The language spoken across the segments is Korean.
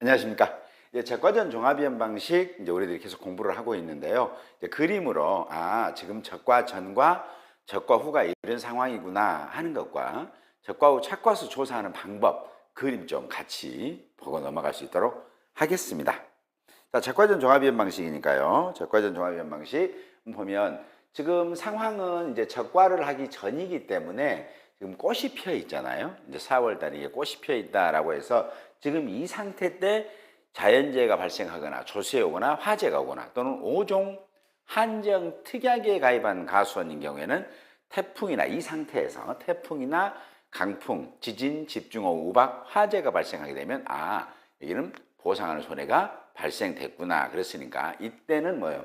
안녕하십니까. 적과전 종합이행 방식 우리들이 계속 공부를 하고 있는데요. 그림으로 지금 적과 전과 적과 후가 이런 상황이구나 하는 것과 적과 후 착과수 조사하는 방법 그림 좀 같이 보고 넘어갈 수 있도록 하겠습니다. 자, 적과전 종합이행 방식이니까요. 적과전 종합이행 방식 보면 지금 상황은 이제 적과를 하기 전이기 때문에 지금 꽃이 피어 있잖아요. 이제 4월 달에 꽃이 피어 있다라고 해서 지금 이 상태 때 자연재해가 발생하거나 조수해 오거나 화재가 오거나 또는 5종 한정 특약에 가입한 가수원인 경우에는 태풍이나 이 상태에서 태풍이나 강풍, 지진, 집중호우, 우박, 화재가 발생하게 되면 여기는 보상하는 손해가 발생됐구나. 그랬으니까 이때는 뭐예요?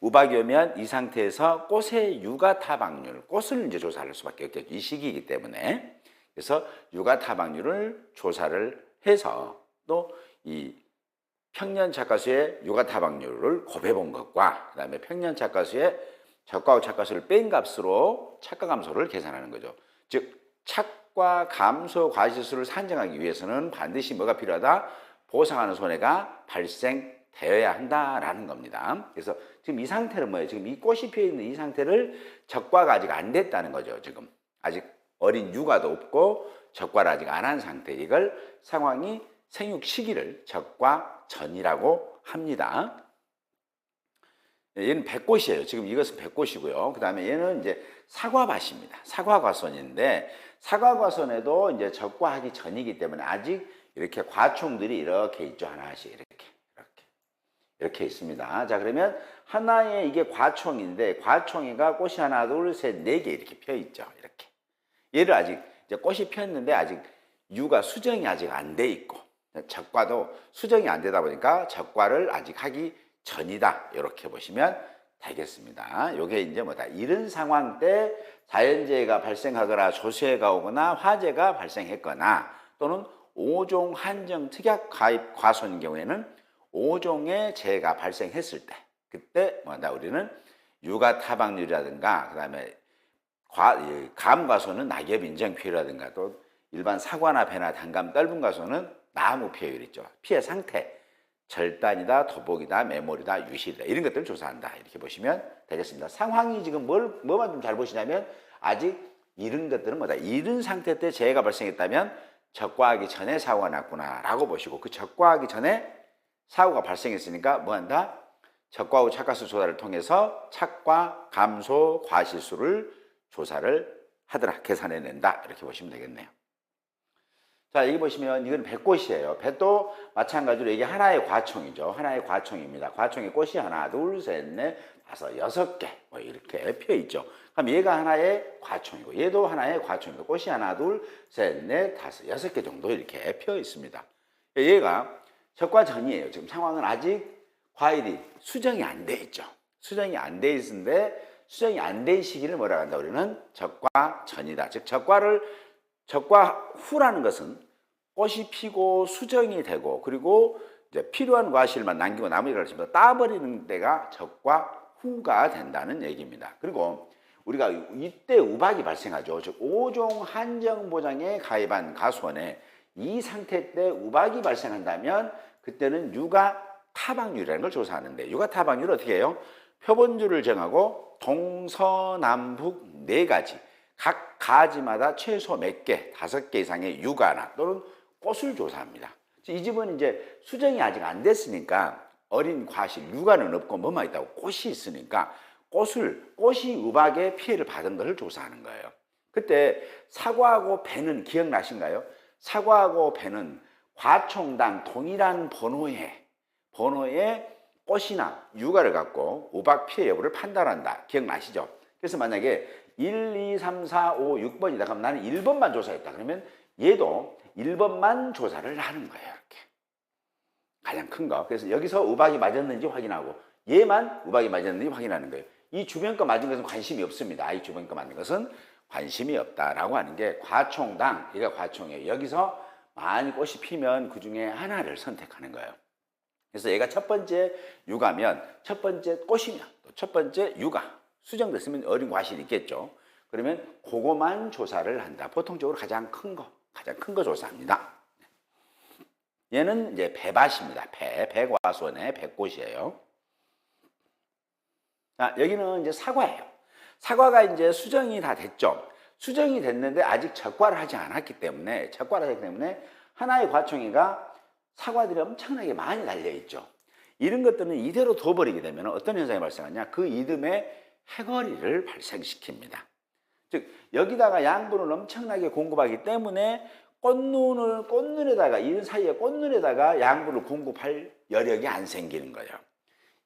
우박이 오면 이 상태에서 꽃의 유가 타박률, 꽃을 이제 조사할 수밖에 없겠죠. 이 시기이기 때문에. 그래서 유가 타박률을 조사를 해서 또 이 평년 착과수의 유가 타박률을 곱해 본 것과 그다음에 평년 착과수의 적과후 착과수를 뺀 값으로 착과 감소를 계산하는 거죠. 즉 착과 감소 과실수를 산정하기 위해서는 반드시 뭐가 필요하다? 보상하는 손해가 발생되어야 한다라는 겁니다. 그래서 지금 이 상태는 뭐예요? 지금 이 꽃이 피어 있는 이 상태를 적과가 아직 안 됐다는 거죠. 지금 아직 어린 유가도 없고 적과를 아직 안 한 상태. 이걸 상황이 생육 시기를 적과 전이라고 합니다. 얘는 백꽃이에요. 지금 이것은 백꽃이고요. 그 다음에 얘는 이제 사과밭입니다. 사과과선인데 사과과선에도 이제 적과하기 전이기 때문에 아직 이렇게 과총들이 이렇게 있죠. 하나씩 이렇게 있습니다. 자, 그러면 하나의 이게 과총인데 과총이가 꽃이 하나, 둘, 셋, 네 개 이렇게 펴 있죠. 이렇게. 얘를 아직 이제 꽃이 폈는데 아직 유가 수정이 아직 안 돼 있고 적과도 수정이 안 되다 보니까 적과를 아직 하기 전이다. 이렇게 보시면 되겠습니다. 이게 이제 뭐다? 이런 상황 때 자연재해가 발생하거나 조수해가 오거나 화재가 발생했거나 또는 5종 한정 특약 가입 과손인 경우에는 5종의 재해가 발생했을 때 그때 뭐다? 우리는 유가 타박률이라든가 그다음에 감과손은 낙엽 인정 피해라든가 또 일반 사과나 배나 단감 떫은 과손은 나무 피해율 있죠. 피해 상태, 절단이다, 도복이다, 메모리다, 유실이다 이런 것들을 조사한다. 이렇게 보시면 되겠습니다. 상황이 지금 뭐만 좀 잘 보시냐면 아직 이런 것들은 뭐다? 이런 상태 때 재해가 발생했다면 적과하기 전에 사고가 났구나 라고 보시고 그 적과하기 전에 사고가 발생했으니까 뭐한다? 적과 후 착과수 조사를 통해서 착과 감소 과실수를 조사를 하더라. 계산해낸다. 이렇게 보시면 되겠네요. 자, 여기 보시면 이건 백꽃이에요. 백도 마찬가지로 이게 하나의 과총이죠. 하나의 과총입니다. 과총의 꽃이 하나, 둘, 셋, 넷, 다섯, 여섯 개 뭐 이렇게 피어 있죠. 그럼 얘가 하나의 과총이고 얘도 하나의 과총이고 꽃이 하나, 둘, 셋, 넷, 다섯, 여섯 개 정도 이렇게 피어 있습니다. 얘가 적과 전이에요. 지금 상황은 아직 과일이 수정이 안 돼 있죠. 수정이 안 돼 있는데 수정이 안 된 시기를 뭐라고 한다? 우리는 적과 전이다. 즉 적과 후라는 것은 꽃이 피고 수정이 되고 그리고 이제 필요한 과실만 남기고 나머지를 전부 따버리는 때가 적과 후가 된다는 얘기입니다. 그리고 우리가 이때 우박이 발생하죠. 즉 5종 한정보장에 가입한 가수원에 이 상태 때 우박이 발생한다면 그때는 유가 타박률이라는 걸 조사하는데 유가 타박률을 어떻게 해요? 표본주를 정하고 동서남북 네 가지 각 가지마다 최소 몇 개, 5개 이상의 유가나 또는 꽃을 조사합니다. 이 집은 이제 수정이 아직 안 됐으니까 어린 과실, 유가는 없고 뭐만 있다고 꽃이 있으니까 꽃이 우박에 피해를 받은 것을 조사하는 거예요. 그때 사과하고 배는 기억나신가요? 사과하고 배는 과총당 동일한 번호의 꽃이나 유가를 갖고 우박 피해 여부를 판단한다. 기억나시죠? 그래서 만약에 1, 2, 3, 4, 5, 6번이다. 그럼 나는 1번만 조사했다. 그러면 얘도 1번만 조사를 하는 거예요. 이렇게. 가장 큰 거. 그래서 여기서 우박이 맞았는지 확인하고 얘만 우박이 맞았는지 확인하는 거예요. 이 주변 거 맞은 것은 관심이 없습니다. 이 주변 거 맞는 것은 관심이 없다라고 하는 게 과총당, 얘가 과총이에요. 여기서 많이 꽃이 피면 그 중에 하나를 선택하는 거예요. 그래서 얘가 첫 번째 유가면 첫 번째 꽃이면 또 첫 번째 유가 수정됐으면 어린 과실이 있겠죠. 그러면 그거만 조사를 한다. 보통적으로 가장 큰 거 조사합니다. 얘는 이제 배밭입니다. 백과수원의 백꽃이에요. 자, 여기는 이제 사과예요. 사과가 이제 수정이 다 됐죠. 수정이 됐는데 아직 적과를 하지 않았기 때문에, 하나의 과총이가 사과들이 엄청나게 많이 달려있죠. 이런 것들은 이대로 둬버리게 되면 어떤 현상이 발생하냐? 그 이듬해 해거리를 발생시킵니다. 즉, 여기다가 양분을 엄청나게 공급하기 때문에 꽃눈에다가, 이런 사이에 꽃눈에다가 양분을 공급할 여력이 안 생기는 거예요.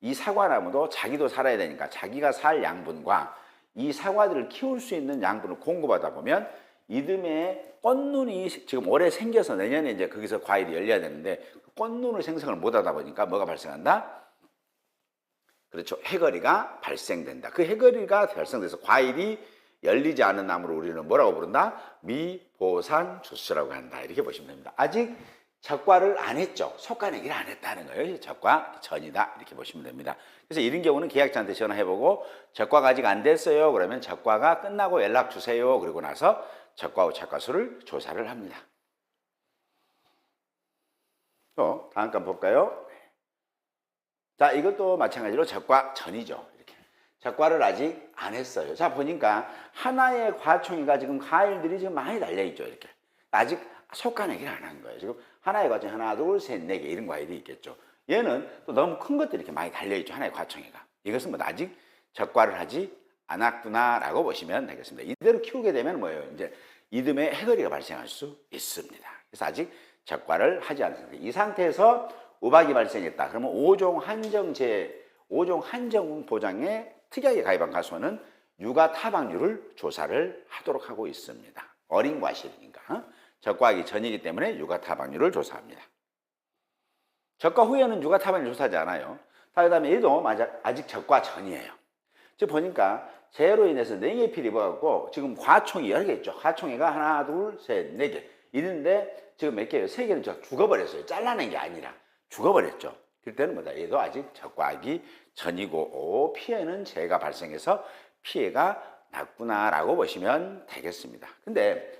이 사과나무도 자기도 살아야 되니까 자기가 살 양분과 이 사과들을 키울 수 있는 양분을 공급하다 보면 이듬해 꽃눈이 지금 올해 생겨서 내년에 이제 거기서 과일이 열려야 되는데 꽃눈을 생성을 못 하다 보니까 뭐가 발생한다? 그렇죠. 해거리가 발생된다. 그 해거리가 발생돼서 과일이 열리지 않은 나무를 우리는 뭐라고 부른다? 미보산 주스라고 한다. 이렇게 보시면 됩니다. 아직 적과를 안 했죠. 속가내기를 안 했다는 거예요. 적과 전이다. 이렇게 보시면 됩니다. 그래서 이런 경우는 계약자한테 전화해보고 적과가 아직 안 됐어요. 그러면 적과가 끝나고 연락 주세요. 그리고 나서 적과 후 적과수를 조사를 합니다. 또 다음 건 볼까요? 자, 이것도 마찬가지로 적과 전이죠. 이렇게 적과를 아직 안 했어요. 자, 보니까 하나의 과총이가 지금 과일들이 지금 많이 달려있죠. 이렇게 아직 속가내기를 안 한 거예요. 지금 하나의 과총이 하나, 둘, 셋, 네 개 이런 과일이 있겠죠. 얘는 또 너무 큰 것들이 이렇게 많이 달려있죠. 하나의 과총이가. 이것은 뭐 아직 적과를 하지 않았구나라고 보시면 되겠습니다. 이대로 키우게 되면 뭐예요? 이제 이듬해 해거리가 발생할 수 있습니다. 그래서 아직 적과를 하지 않습니다. 이 상태에서 우박이 발생했다. 그러면 5종 한정 보장에 특이하게 가입한 가수원은 육아 타박률을 조사를 하도록 하고 있습니다. 어린 과실이니까. 적과하기 전이기 때문에 육아 타박률을 조사합니다. 적과 후에는 육아 타박률 조사하지 않아요. 그 다음에 얘도 아직 적과 전이에요. 지금 보니까 재해로 인해서 4개의 필이 입어갖고 지금 과총이 여러 개 있죠. 과총이가 하나, 둘, 셋, 4개. 있는데 지금 몇 개예요? 3개는 죽어버렸어요. 잘라낸 게 아니라 죽어버렸죠. 그럴 때는 뭐다? 얘도 아직 적과하기 전이고 피해는 재해가 발생해서 피해가 났구나라고 보시면 되겠습니다. 근데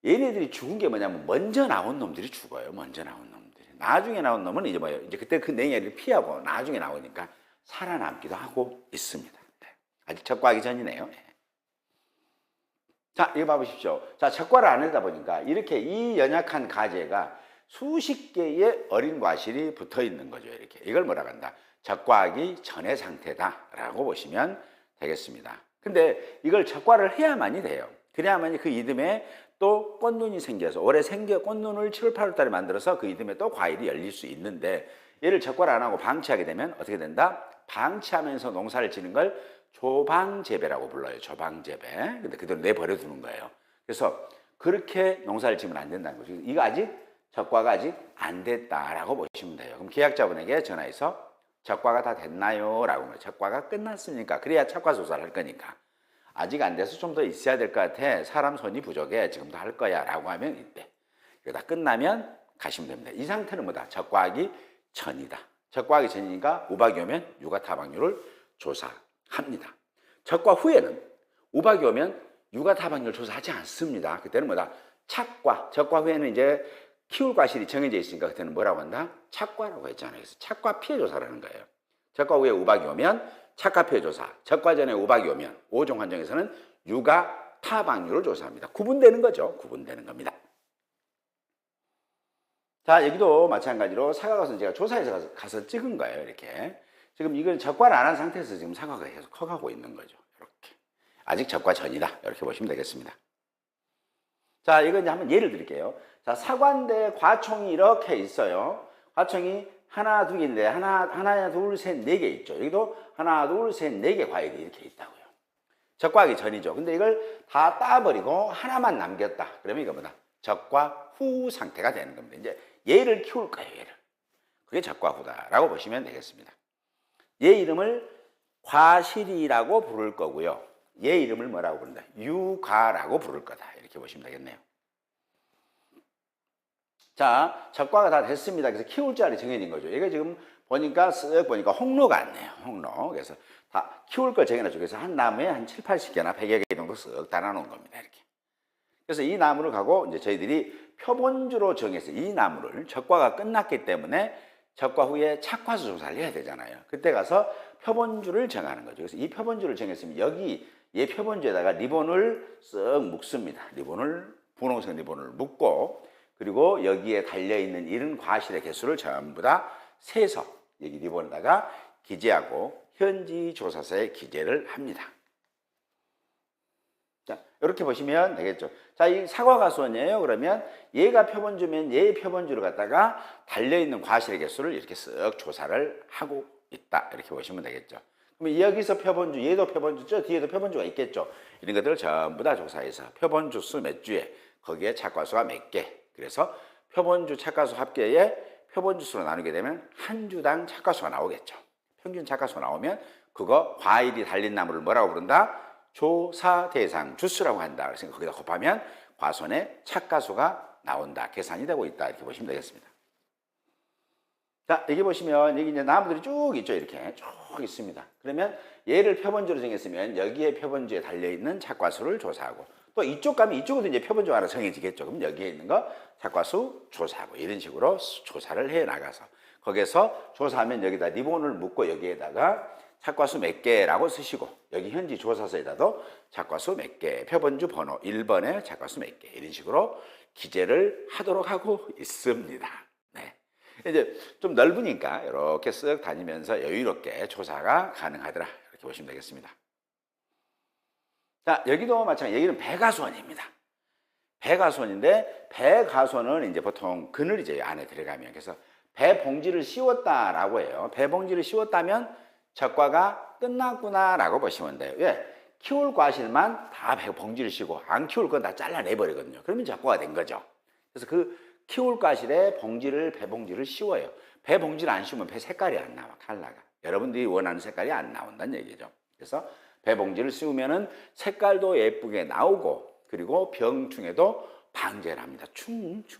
얘네들이 죽은 게 뭐냐면 먼저 나온 놈들이 죽어요. 먼저 나온 놈들이. 나중에 나온 놈은 이제 뭐예요? 이제 그때 그 냉해를 피하고 나중에 나오니까 살아남기도 하고 있습니다. 네. 아직 적과하기 전이네요. 네. 자, 이거 봐보십시오. 자, 적과를 안 하다 보니까 이렇게 이 연약한 가지가 수십 개의 어린 과실이 붙어 있는 거죠. 이렇게. 이걸 뭐라고 한다? 적과하기 전의 상태다라고 보시면 되겠습니다. 근데 이걸 적과를 해야만이 돼요. 그래야만이 그 이듬해 또 꽃눈이 생겨서 올해 꽃눈을 7월 8월 달에 만들어서 그 이듬해 또 과일이 열릴 수 있는데 얘를 적과를 안 하고 방치하게 되면 어떻게 된다? 방치하면서 농사를 지는 걸 조방재배라고 불러요. 조방재배. 근데 그대로 내버려 두는 거예요. 그래서 그렇게 농사를 지으면 안 된다는 거죠. 이거 아직 적과가 아직 안 됐다라고 보시면 돼요. 그럼 계약자분에게 전화해서 적과가 다 됐나요? 라고 하면 적과가 끝났으니까 그래야 적과 조사를 할 거니까 아직 안 돼서 좀 더 있어야 될 것 같아. 사람 손이 부족해. 지금도 할 거야. 라고 하면 이때. 이거 다 끝나면 가시면 됩니다. 이 상태는 뭐다? 적과하기 전이다. 적과하기 전이니까 우박이 오면 육아 타박률을 조사합니다. 적과 후에는 우박이 오면 육아 타박률 조사하지 않습니다. 그때는 뭐다? 착과. 적과 후에는 이제 키울 과실이 정해져 있으니까 그때는 뭐라고 한다? 착과라고 했잖아요. 그래서 착과 피해 조사라는 거예요. 적과 후에 우박이 오면 착과 피해 조사, 적과 전에 우박이 오면 5종 한정에서는 육아 타박률을 조사합니다. 구분되는 거죠. 구분되는 겁니다. 자, 여기도 마찬가지로 사과것은 제가 조사해서 가서 찍은 거예요. 이렇게. 지금 이건 적과를 안 한 상태에서 지금 사과가 계속 커가고 있는 거죠. 이렇게. 아직 적과 전이다. 이렇게 보시면 되겠습니다. 자, 이거 이제 한번 예를 드릴게요. 자, 사과인데 과총이 이렇게 있어요. 과총이 하나, 두 개인데 하나, 둘, 셋, 4개 있죠. 여기도 하나, 둘, 셋, 4개 과일이 이렇게 있다고요. 적과하기 전이죠. 근데 이걸 다 따버리고 하나만 남겼다. 그러면 이거 뭐다? 적과 후 상태가 되는 겁니다. 이제 얘를 키울 거예요. 얘를. 그게 적과 후다라고 보시면 되겠습니다. 얘 이름을 과실이라고 부를 거고요. 얘 이름을 뭐라고 부른다? 유과라고 부를 거다. 이렇게 보시면 되겠네요. 자, 적과가 다 됐습니다. 그래서 키울 자리 정해진 거죠. 이게 지금 보니까 쓱 보니까 홍로 같네요. 홍로. 그래서 다 키울 걸 정해놨죠. 그래서 한 나무에 한 7, 80개나 100여 개 정도 쓱 달아놓은 겁니다. 이렇게. 그래서 이 나무를 가고 이제 저희들이 표본주로 정했어요. 이 나무를 적과가 끝났기 때문에 적과 후에 착과수 조사를 해야 되잖아요. 그때 가서 표본주를 정하는 거죠. 그래서 이 표본주를 정했으면 여기 이 표본주에다가 리본을 쓱 묶습니다. 분홍색 리본을 묶고, 그리고 여기에 달려있는 이런 과실의 개수를 전부 다 세서 여기 리본에다가 기재하고 현지 조사서에 기재를 합니다. 자, 이렇게 보시면 되겠죠. 자, 이 사과가수원이에요. 그러면 얘가 표본주면 얘의 표본주를 갖다가 달려있는 과실의 개수를 이렇게 쓱 조사를 하고 있다. 이렇게 보시면 되겠죠. 그러면 여기서 표본주, 얘도 표본주죠. 뒤에도 표본주가 있겠죠. 이런 것들을 전부 다 조사해서 표본주 수 몇 주에 거기에 착과수가 몇 개. 그래서 표본주 착과수 합계에 표본주 수로 나누게 되면 한 주당 착과수가 나오겠죠. 평균 착과수가 나오면 그거 과일이 달린 나무를 뭐라고 부른다? 조사 대상 주수라고 한다. 그래서 거기다 곱하면 과수원의 착과수가 나온다. 계산이 되고 있다. 이렇게 보시면 되겠습니다. 자, 여기 보시면 여기 이제 나무들이 쭉 있죠. 이렇게 쭉 있습니다. 그러면 얘를 표본주로 정했으면 여기에 표본주에 달려있는 착과수를 조사하고, 또 이쪽 가면 이쪽으로 이제 표본주 하나 정해지겠죠. 그럼 여기에 있는 거 착과수 조사하고, 이런 식으로 조사를 해 나가서 거기에서 조사하면 여기다 리본을 묶고 여기에다가 착과수 몇 개라고 쓰시고, 여기 현지 조사서에다도 착과수 몇 개, 표본주 번호 1번에 착과수 몇 개, 이런 식으로 기재를 하도록 하고 있습니다. 네. 이제 좀 넓으니까 이렇게 쓱 다니면서 여유롭게 조사가 가능하더라. 이렇게 보시면 되겠습니다. 자, 여기도 마찬가지. 여기는 배가수원입니다. 배가수원인데, 배가수원은 이제 보통 그늘이죠. 안에 들어가면. 그래서 배봉지를 씌웠다라고 해요. 배봉지를 씌웠다면 적과가 끝났구나라고 보시면 돼요. 왜? 키울 과실만 다 봉지를 씌우고 안 키울 건 다 잘라내버리거든요. 그러면 적과가 된 거죠. 그래서 그 키울 과실에 배봉지를 씌워요. 배봉지를 안 씌우면 배 색깔이 안 나와, 컬러가. 여러분들이 원하는 색깔이 안 나온다는 얘기죠. 그래서 배봉지를 씌우면은 색깔도 예쁘게 나오고, 그리고 병충해도 방제를 합니다.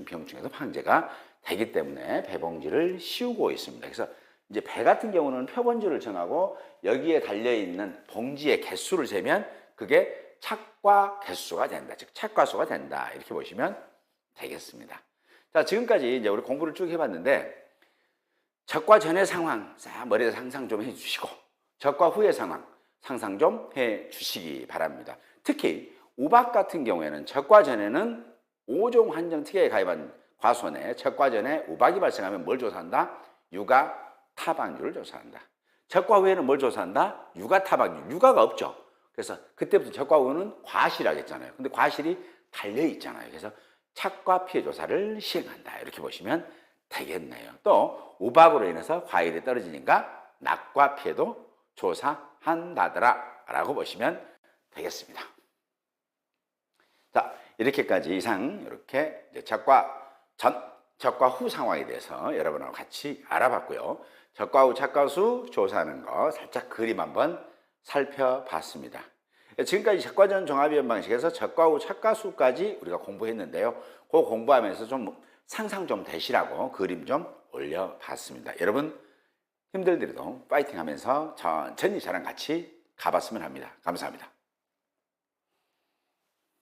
병충해도 방제가 되기 때문에 배봉지를 씌우고 있습니다. 그래서 이제 배 같은 경우는 표본주를 정하고 여기에 달려있는 봉지의 개수를 세면 그게 착과 개수가 된다. 즉, 착과수가 된다. 이렇게 보시면 되겠습니다. 자, 지금까지 이제 우리 공부를 쭉 해봤는데, 적과 전의 상황, 머리에 상상 좀 해주시고, 적과 후의 상황, 상상 좀 해주시기 바랍니다. 특히 우박 같은 경우에는 적과 전에는 5종 한정 특약에 가입한 과수원에 적과 전에 우박이 발생하면 뭘 조사한다? 유가 타박률을 조사한다. 적과 후에는 뭘 조사한다? 유가 타박률. 유가가 없죠. 그래서 그때부터 적과 후는 과실이라고 했잖아요. 근데 과실이 달려있잖아요. 그래서 착과 피해 조사를 시행한다. 이렇게 보시면 되겠네요. 또 우박으로 인해서 과일이 떨어지니까 낙과 피해도 조사한다더라 라고 보시면 되겠습니다. 자, 이렇게까지 이상 이렇게 적과 전, 적과 후 상황에 대해서 여러분하고 같이 알아봤고요. 적과 후 착과수 조사하는 거 살짝 그림 한번 살펴봤습니다. 지금까지 적과 전 종합이원 방식에서 적과 후 착과수까지 우리가 공부했는데요. 그 공부하면서 좀 상상 좀 되시라고 그림 좀 올려봤습니다. 여러분 힘들더라도 파이팅 하면서 천천히 저랑 같이 가봤으면 합니다. 감사합니다.